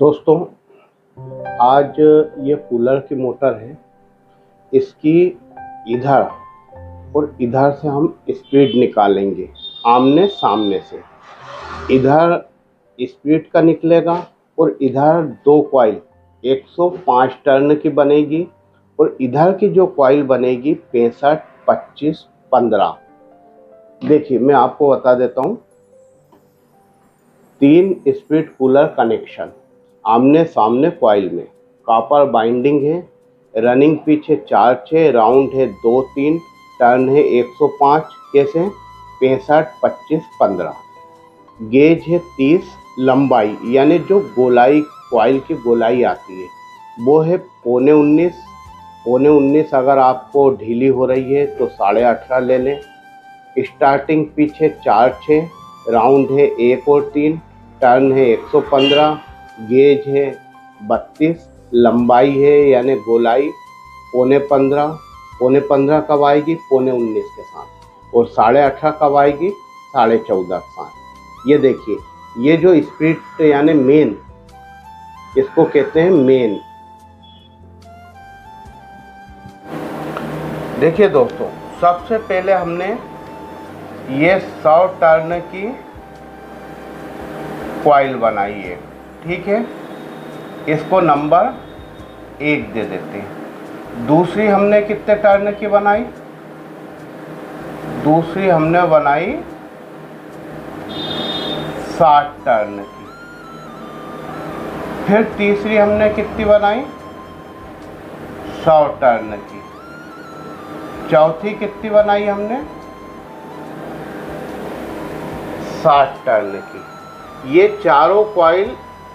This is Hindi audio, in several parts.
दोस्तों, आज ये कूलर की मोटर है। इसकी इधर और इधर से हम स्पीड निकालेंगे, आमने सामने से। इधर स्पीड का निकलेगा और इधर दो कॉइल 105 टर्न की बनेगी और इधर की जो कॉइल बनेगी 65, 25, 15। देखिए, मैं आपको बता देता हूँ। 3 स्पीड कूलर कनेक्शन आमने सामने कॉइल में, कॉपर बाइंडिंग है, रनिंग पिच है 4-6, राउंड है 2-3, टर्न है 105, कैसे 65, 25, 15, गेज है 30, लंबाई यानी जो गोलाई कॉइल की गोलाई आती है वो है 18.5। 18.5 अगर आपको ढीली हो रही है तो 18.5 ले लें। स्टार्टिंग पिच है 4-6, राउंड है 1 और 3, टर्न है 115, गेज है 32, लंबाई है यानी गोलाई 15.5। 15.5 कब आएगी? 19.5 के साथ। और 18.5 कब आएगी? 14.5 के साथ। ये देखिए, ये जो स्पीड यानी मेन, इसको कहते हैं मेन। देखिए दोस्तों, सबसे पहले हमने ये 100 टर्न की कॉइल बनाई है, ठीक है। इसको नंबर 1 दे देते हैं। दूसरी हमने कितने टर्न की बनाई? दूसरी हमने बनाई 60 टर्न की। फिर तीसरी हमने कितनी बनाई? 100 टर्न की। चौथी कितनी बनाई हमने? 60 टर्न की। ये चारों कॉइल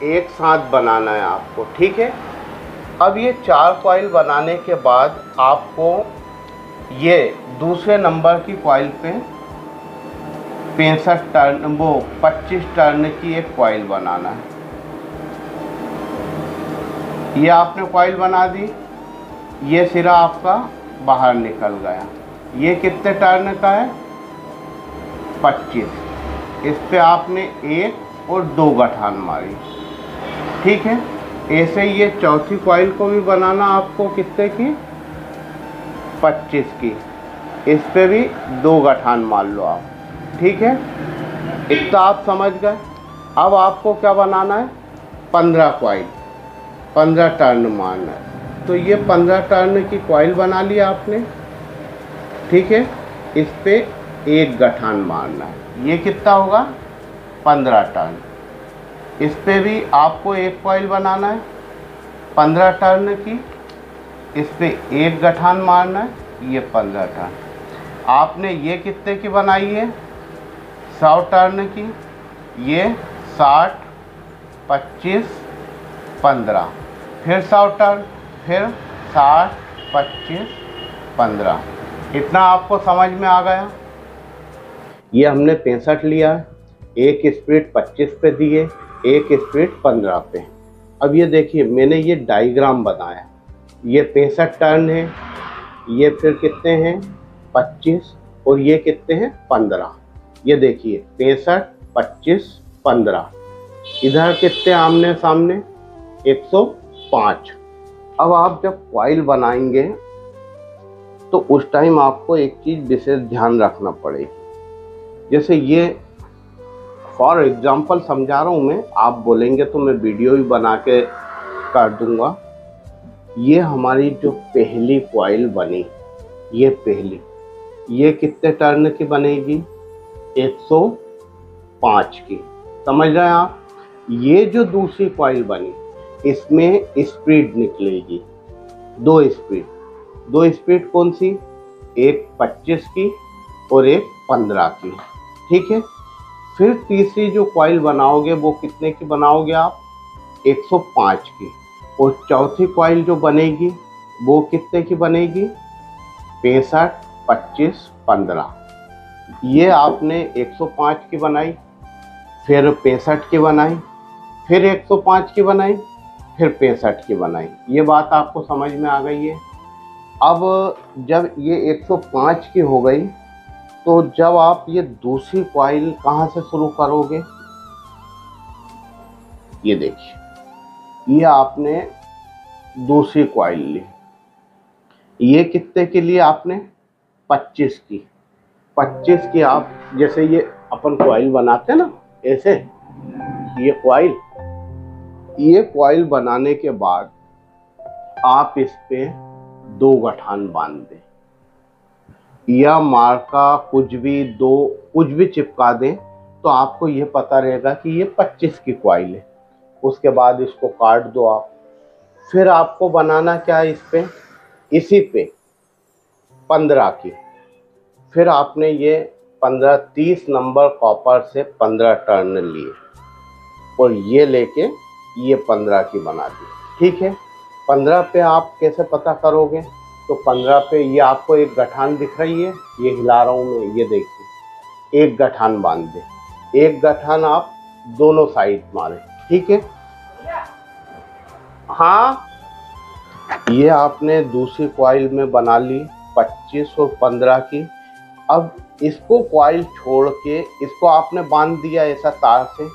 एक साथ बनाना है आपको, ठीक है। अब ये 4 कॉइल बनाने के बाद आपको ये दूसरे नंबर की कॉइल पे 65 टर्न, वो 25 टर्न की एक कॉइल बनाना है। ये आपने कॉइल बना दी, ये सिरा आपका बाहर निकल गया। ये कितने टर्न का है? 25। इस पे आपने 1 और 2 गठान मारी, ठीक है। ऐसे ये चौथी कॉइल को भी बनाना आपको कितने की? 25 की। इस पे भी 2 गठान मार लो आप, ठीक है। इतना आप समझ गए। अब आपको क्या बनाना है? 15 कॉइल, 15 टर्न मारना है। तो ये 15 टर्न की कॉइल बना लिया आपने, ठीक है। इस पे 1 गठान मारना है। ये कितना होगा? 15 टर्न। इस पे भी आपको एक कॉइल बनाना है 15 टर्न की। इस पे 1 गठान मारना है, ये 15 टर्न। आपने ये कितने की बनाई है? 100 टर्न की। ये 60, 25, 15, फिर 100 टर्न, फिर 60, 25, 15। इतना आपको समझ में आ गया। ये हमने 65 लिया है, एक स्पीड 25 पे दिए, एक स्पीड 15 पे। अब ये देखिए, मैंने ये डायग्राम बनाया। ये 65 टर्न है, ये फिर कितने हैं? 25, और ये कितने हैं? 15। ये देखिए 65, 25, 15। इधर कितने आमने सामने? 105। अब आप जब कॉइल बनाएंगे तो उस टाइम आपको एक चीज़ विशेष ध्यान रखना पड़ेगी। जैसे ये फॉर एग्जांपल समझा रहा हूँ मैं, आप बोलेंगे तो मैं वीडियो भी बना के कर दूंगा। ये हमारी जो पहली कॉइल बनी, ये पहली, ये कितने टर्न की बनेगी? 105 की। समझ रहे हैं आप? ये जो दूसरी कॉइल बनी, इसमें स्पीड निकलेगी 2 स्पीड। 2 स्पीड कौन सी? एक 25 की और एक 15 की, ठीक है। फिर तीसरी जो कॉइल बनाओगे वो कितने की बनाओगे आप? 105 की। और चौथी कॉइल जो बनेगी वो कितने की बनेगी? 65, 25, 15। ये आपने 105 की बनाई, फिर 65 की बनाई, फिर 105 की बनाई, फिर 65 की बनाई। ये बात आपको समझ में आ गई है। अब जब ये 105 की हो गई तो जब आप ये दूसरी कॉइल कहाँ से शुरू करोगे? ये देखिए, ये आपने दूसरी कॉइल ली, ये कितने की ली आपने? 25 की। 25 की आप, जैसे ये अपन कॉइल बनाते हैं ना ऐसे, ये कॉइल बनाने के बाद आप इस पे 2 गठान बांध दें, या मार्का कुछ भी चिपका दें, तो आपको ये पता रहेगा कि ये 25 की कॉइल है। उसके बाद इसको काट दो आप। फिर आपको बनाना क्या है, इसी पे 15 की। फिर आपने ये 30 नंबर कॉपर से 15 टर्न लिए और ये लेके ये 15 की बना दी। ठीक है, 15 पे आप कैसे पता करोगे? तो 15 पे ये आपको एक गठान दिख रही है, ये हिला रहा हूं मैं, ये देखिए, एक गठान बांध दे। एक गठान आप दोनों साइड मारे। ठीक है, हाँ, ये आपने दूसरी कॉइल में बना ली 25 और 15 की। अब इसको कॉइल छोड़ के इसको आपने बांध दिया ऐसा तार से।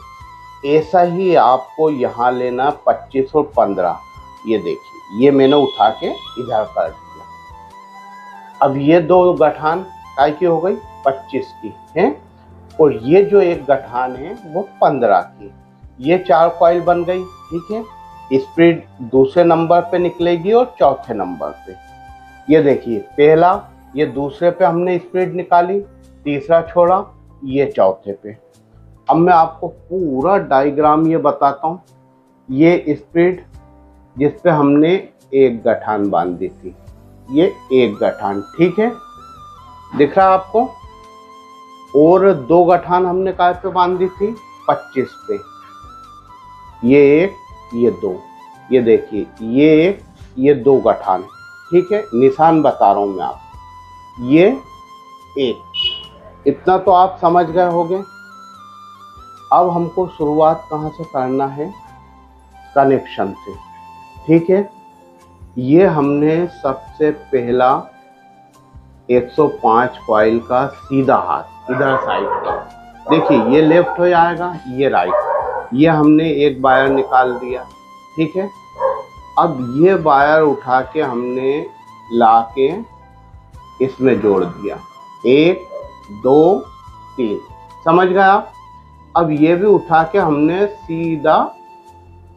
ऐसा ही आपको यहाँ लेना 25 और 15। ये देखिए, ये मैंने उठा के इधर कर दिया। अब ये 2 गठान काय की हो गई? 25 की है, और ये जो एक गठान है वो 15 की। ये 4 कॉइल बन गई। ठीक है, स्पीड दूसरे नंबर पे निकलेगी और चौथे नंबर पे। ये देखिए, पहला, ये दूसरे पे हमने स्पीड निकाली, तीसरा छोड़ा, ये चौथे पे। अब मैं आपको पूरा डायग्राम ये बताता हूँ। ये स्पीड जिस पे हमने एक गठान बांधी थी, ये एक गठान, ठीक है, दिख रहा है आपको? और 2 गठान हमने काय पे बांधी थी? 25 पे। ये एक, ये 2, ये देखिए, ये एक, ये 2 गठान। ठीक है, निशान बता रहा हूं मैं आपको, ये एक। इतना तो आप समझ गए होंगे। अब हमको शुरुआत कहाँ से करना है? कनेक्शन से। ठीक है, ये हमने सबसे पहला 105 कॉइल का सीधा हाथ इधर साइड का, देखिए, ये लेफ्ट हो जाएगा, ये राइट। ये हमने एक वायर निकाल दिया। ठीक है, अब ये वायर उठा के हमने लाके इसमें जोड़ दिया, 1 2 3, समझ गए आप? अब ये भी उठा के हमने सीधा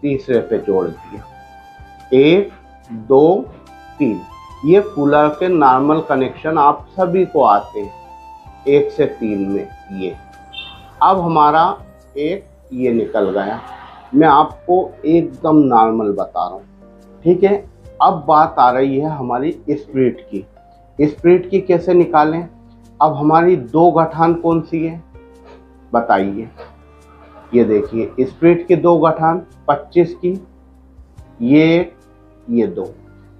तीसरे पे जोड़ दिया, 1 2 3। ये कूलर के नॉर्मल कनेक्शन आप सभी को आते हैं 1 से 3 में। ये अब हमारा एक ये निकल गया। मैं आपको एकदम नॉर्मल बता रहा हूँ। ठीक है, अब बात आ रही है हमारी स्प्रिट की। स्प्रिट की कैसे निकालें? अब हमारी 2 गठान कौन सी है बताइए? ये देखिए, स्प्रिट की 2 गठान 25 की, ये 2।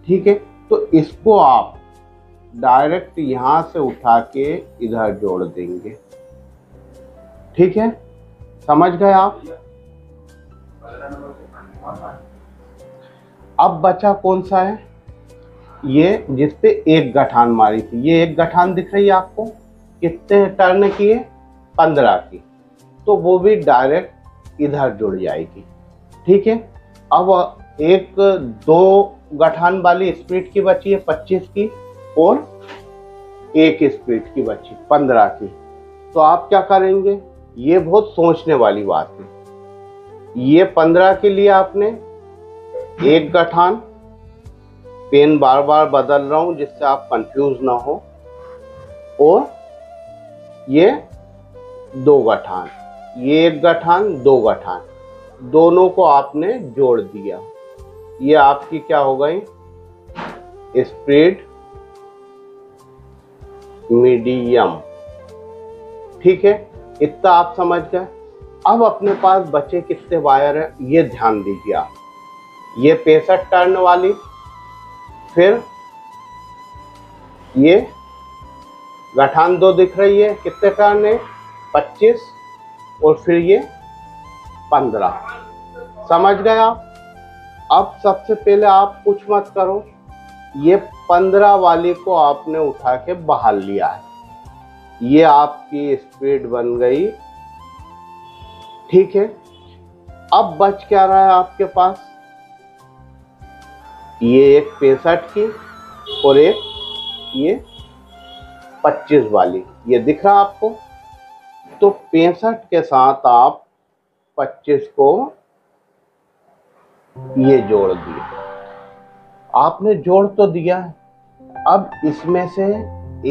ठीक है, तो इसको आप डायरेक्ट यहां से उठा के इधर जोड़ देंगे। ठीक है, समझ गए आप? अब बचा कौन सा है? ये जिसपे एक गठान मारी थी, ये एक गठान दिख रही है आपको? कितने टर्न किए? 15 की, तो वो भी डायरेक्ट इधर जुड़ जाएगी। ठीक है, अब एक 2 गठान वाली स्पीड की बची है 25 की, और एक स्पीड की बची 15 की। तो आप क्या करेंगे? ये बहुत सोचने वाली बात है। ये 15 के लिए आपने एक गठान, पेन बार बार बदल रहा हूं जिससे आप कंफ्यूज ना हो, और ये 2 गठान, ये एक गठान 2 गठान, दोनों को आपने जोड़ दिया। ये आपकी क्या हो गई? स्प्रिड मीडियम। ठीक है, इतना आप समझ गए। अब अपने पास बचे कितने वायर है, ये ध्यान दीजिए आप। ये 65 टर्न वाली, फिर ये गठान 2 दिख रही है, कितने टर्न है? 25, और फिर ये 15। समझ गए आप? अब सबसे पहले आप कुछ मत करो, ये 15 वाली को आपने उठा के बाहर लिया है, ये आपकी स्पीड बन गई। ठीक है, अब बच क्या रहा है आपके पास? ये एक 65 की और एक ये 25 वाली, ये दिख रहा आपको। तो 65 के साथ आप 25 को ये जोड़ दिए, आपने जोड़ तो दिया। अब इसमें से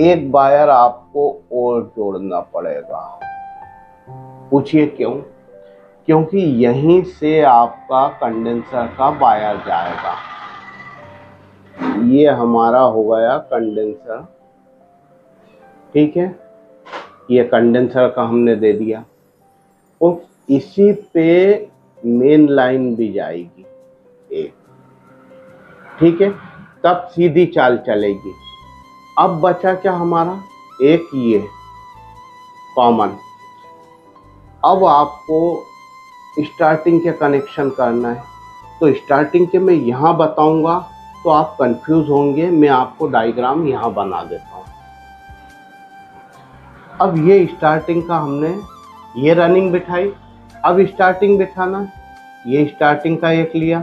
एक वायर आपको और जोड़ना पड़ेगा। पूछिए क्यों? क्योंकि यहीं से आपका कंडेंसर का वायर जाएगा। ये हमारा हो गया कंडेंसर, ठीक है, ये कंडेंसर का हमने दे दिया और इसी पे मेन लाइन भी जाएगी एक, ठीक है, तब सीधी चाल चलेगी। अब बचा क्या हमारा? एक ये कॉमन। अब आपको स्टार्टिंग के कनेक्शन करना है, तो स्टार्टिंग के मैं यहाँ बताऊंगा तो आप कंफ्यूज होंगे, मैं आपको डायग्राम यहाँ बना देता हूँ। अब ये स्टार्टिंग का हमने ये रनिंग बिठाई, अब स्टार्टिंग बिठाना, ये स्टार्टिंग का एक लिया,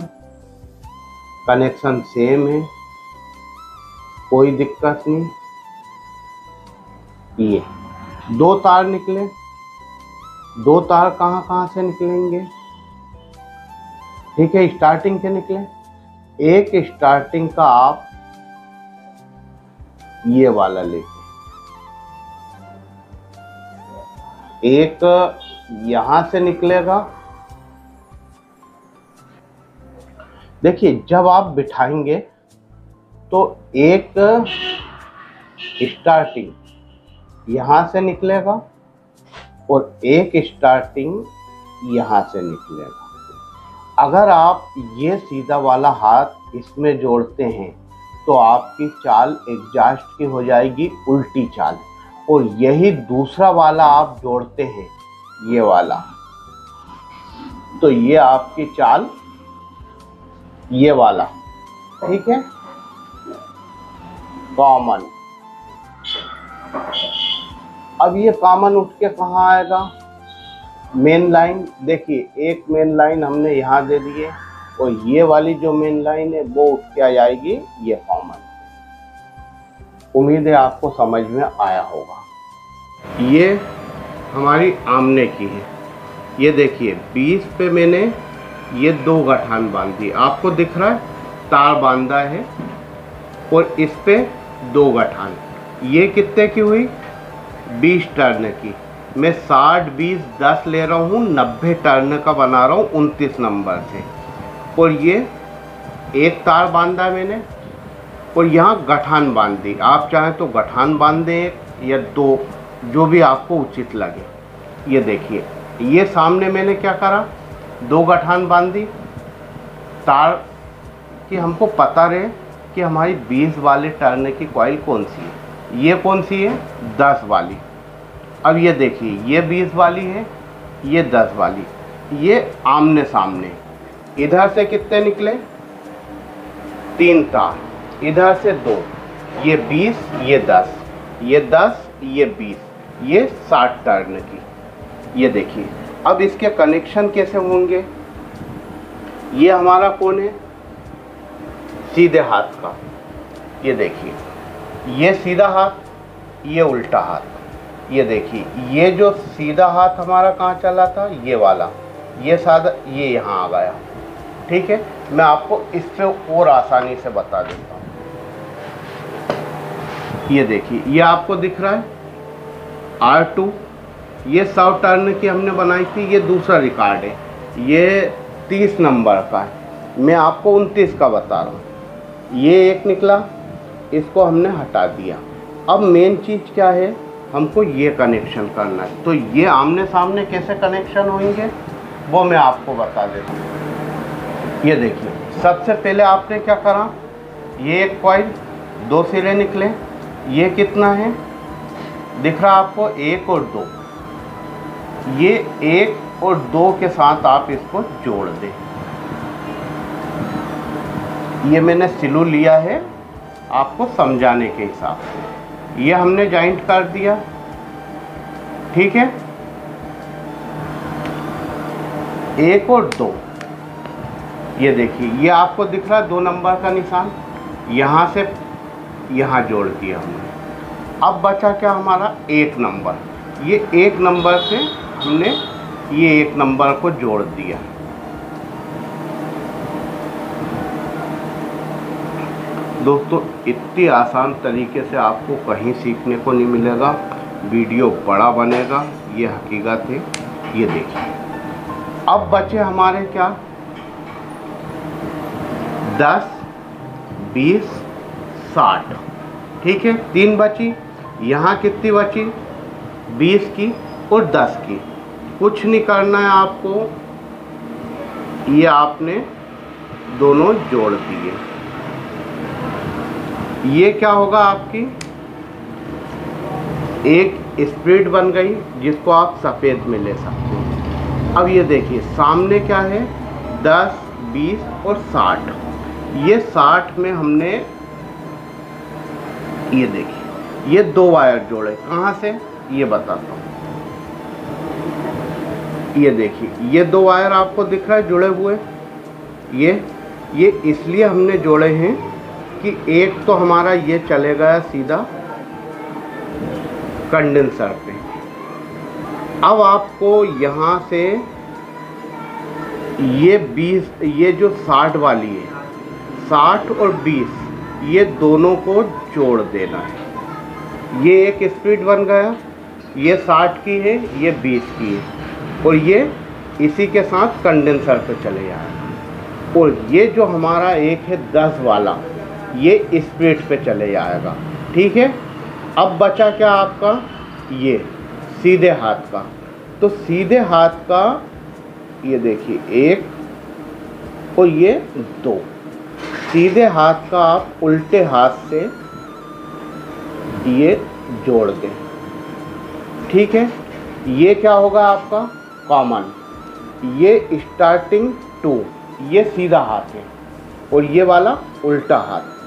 कनेक्शन सेम है, कोई दिक्कत नहीं। ये दो तार निकले, दो तार कहाँ से निकलेंगे? ठीक है, स्टार्टिंग के निकले। एक स्टार्टिंग का आप ये वाला लेके, एक यहां से निकलेगा। देखिए जब आप बिठाएंगे तो एक स्टार्टिंग यहां से निकलेगा और एक स्टार्टिंग यहां से निकलेगा। अगर आप ये सीधा वाला हाथ इसमें जोड़ते हैं तो आपकी चाल एग्जॉस्ट की हो जाएगी उल्टी चाल, और यही दूसरा वाला आप जोड़ते हैं ये वाला, तो ये आपकी चाल ये वाला, ठीक है, कॉमन। अब ये कॉमन उठ के कहाँ आएगा? Main line. देखिए एक मेन लाइन हमने यहाँ दे दी है और ये वाली जो मेन लाइन है वो उठ के आ जाएगी ये कॉमन। उम्मीद है आपको समझ में आया होगा। ये हमारी आमने की है। ये देखिए 20 पे मैंने ये दो गठान बांध दी, आपको दिख रहा है तार बांधा है, और इस पे दो गठान। ये कितने की हुई? 20 टर्न की। मैं 60 20 10 ले रहा हूँ, 90 टर्न का बना रहा हूँ 29 नंबर से। और ये एक तार बांधा मैंने और यहाँ गठान बांध दी। आप चाहें तो गठान बांध दें एक या दो, जो भी आपको उचित लगे। ये देखिए ये सामने मैंने क्या करा, दो गठान बांध दी तार कि हमको पता रहे कि हमारी 20 वाले टर्न की कॉइल कौन सी है। ये कौन सी है? 10 वाली। अब ये देखिए ये 20 वाली है, ये 10 वाली, ये आमने सामने। इधर से कितने निकले? 3 तार, इधर से 2, ये 20 ये 10, ये 10 ये 20, ये 60 टर्न की। ये देखिए अब इसके कनेक्शन कैसे होंगे? ये हमारा कौन है? सीधे हाथ का। ये देखिए ये सीधा हाथ, ये उल्टा हाथ। ये देखिए ये जो सीधा हाथ हमारा कहाँ चला था? ये वाला, ये सादा, ये यहाँ आ गया। ठीक है, मैं आपको इससे और आसानी से बता देता हूँ। ये देखिए ये आपको दिख रहा है R2, ये 100 टर्न की हमने बनाई थी, ये दूसरा रिकॉर्ड है, ये 30 नंबर का है, मैं आपको 29 का बता रहा हूँ। ये एक निकला, इसको हमने हटा दिया। अब मेन चीज़ क्या है? हमको ये कनेक्शन करना है। तो ये आमने सामने कैसे कनेक्शन होंगे वो मैं आपको बता देता हूँ। ये देखिए सबसे पहले आपने क्या करा, ये एक कॉइल, 2 सिरे निकले, ये कितना है दिख रहा आपको? 1 और 2। ये 1 और 2 के साथ आप इसको जोड़ दें। ये मैंने सिलू लिया है आपको समझाने के हिसाब से। ये हमने जॉइंट कर दिया, ठीक है। 1 और 2 ये देखिए, ये आपको दिख रहा है 2 नंबर का निशान, यहाँ से यहाँ जोड़ दिया हमने। अब बचा क्या हमारा 1 नंबर, ये 1 नंबर से हमने ये 1 नंबर को जोड़ दिया। दोस्तों इतनी आसान तरीके से आपको कहीं सीखने को नहीं मिलेगा, वीडियो बड़ा बनेगा, ये हकीकत है। ये देखिए, अब बचे हमारे क्या 10, 20, 60, ठीक है, 3 बची। यहाँ कितनी बची 20 की और 10 की। कुछ नहीं करना है आपको, ये आपने दोनों जोड़ दिए। ये क्या होगा, आपकी एक स्प्लिट बन गई जिसको आप सफ़ेद में ले सकते हो। अब ये देखिए सामने क्या है 10, 20 और 60। ये 60 में हमने ये देखिए ये 2 वायर जोड़े, कहाँ से ये बताता हूँ। ये देखिए ये 2 वायर आपको दिख रहा है जुड़े हुए, ये इसलिए हमने जोड़े हैं कि एक तो हमारा ये चले गया सीधा कंडेंसर पे। अब आपको यहाँ से ये 20, ये जो 60 वाली है, 60 और 20 ये दोनों को जोड़ देना है। ये एक स्प्लिट बन गया, ये 60 की है, ये 20 की है, और ये इसी के साथ कंडेंसर पे चले जाएगा। और ये जो हमारा एक है 10 वाला, ये स्प्लिट पे चले जाएगा, ठीक है। अब बचा क्या आपका ये सीधे हाथ का। तो सीधे हाथ का ये देखिए 1 और ये 2, सीधे हाथ का आप उल्टे हाथ से ये जोड़ दें, ठीक है। ये क्या होगा आपका कॉमन, ये स्टार्टिंग 2, ये सीधा हाथ है और ये वाला उल्टा हाथ।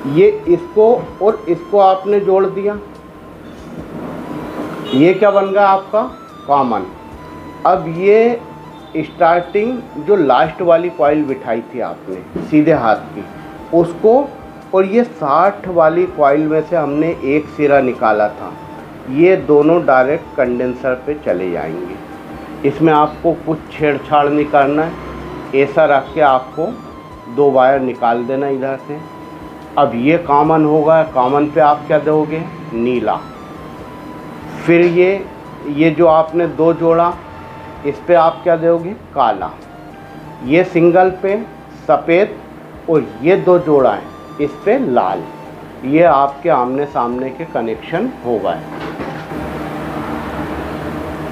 ये इसको और इसको आपने जोड़ दिया, ये क्या बन गया आपका कॉमन। अब ये स्टार्टिंग जो लास्ट वाली कॉइल बिठाई थी आपने सीधे हाथ की, उसको और ये 60 वाली कॉइल में से हमने एक सिरा निकाला था, ये दोनों डायरेक्ट कंडेंसर पे चले जाएंगे। इसमें आपको कुछ छेड़छाड़ नहीं करना है, ऐसा रख के आपको 2 वायर निकाल देना इधर से। अब ये कॉमन होगा, कॉमन पे आप क्या दोगे नीला। फिर ये जो आपने 2 जोड़ा, इस पे आप क्या दोगे काला। ये सिंगल पे सफ़ेद और ये 2 जोड़ा है इस पे लाल। ये आपके आमने सामने के कनेक्शन हो गए।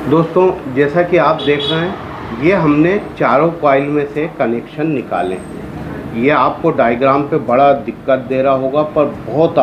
दोस्तों जैसा कि आप देख रहे हैं, ये हमने चारों कॉइल में से कनेक्शन निकाले। ये आपको डायग्राम पे बड़ा दिक्कत दे रहा होगा, पर बहुत